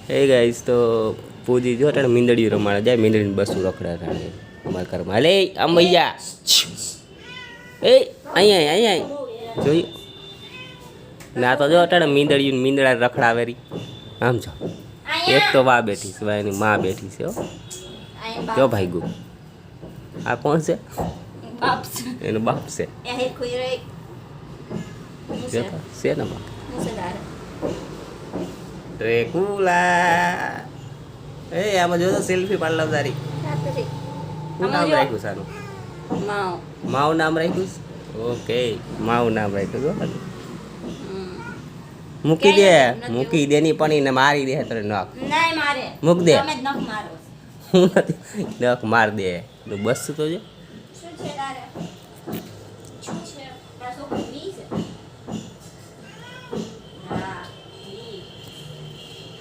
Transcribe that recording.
એ guys તો પૂજી જો અટાણે મીંદડીયું રમાડે જાય મીંદડીની બસું રખડા રાડે અમારા ઘરમાં અલે આમ ભૈયા એ અહીંયા અહીંયા જોયું ના તો જો અટાણે મીંદડીયું મીંદડા રખડાવે રી આમ છો એક તો વા બેઠી છે એની માં બેઠી છે હો જો ભાઈ ગુ આ કોણ છે એનો બાપ છે છે ને બાપ રેકુલા એ આમાં જો સેલ્ફી પાડલા તારી શું નામ રાખ્યું સારું માવ નામ રાખ્યું ઓકે માવ નામ રાખ્યું જો મૂકી દે ની પણ ને મારી દે તને નખ મૂક દે હું નથી નખ માર દે તો બસ તો જો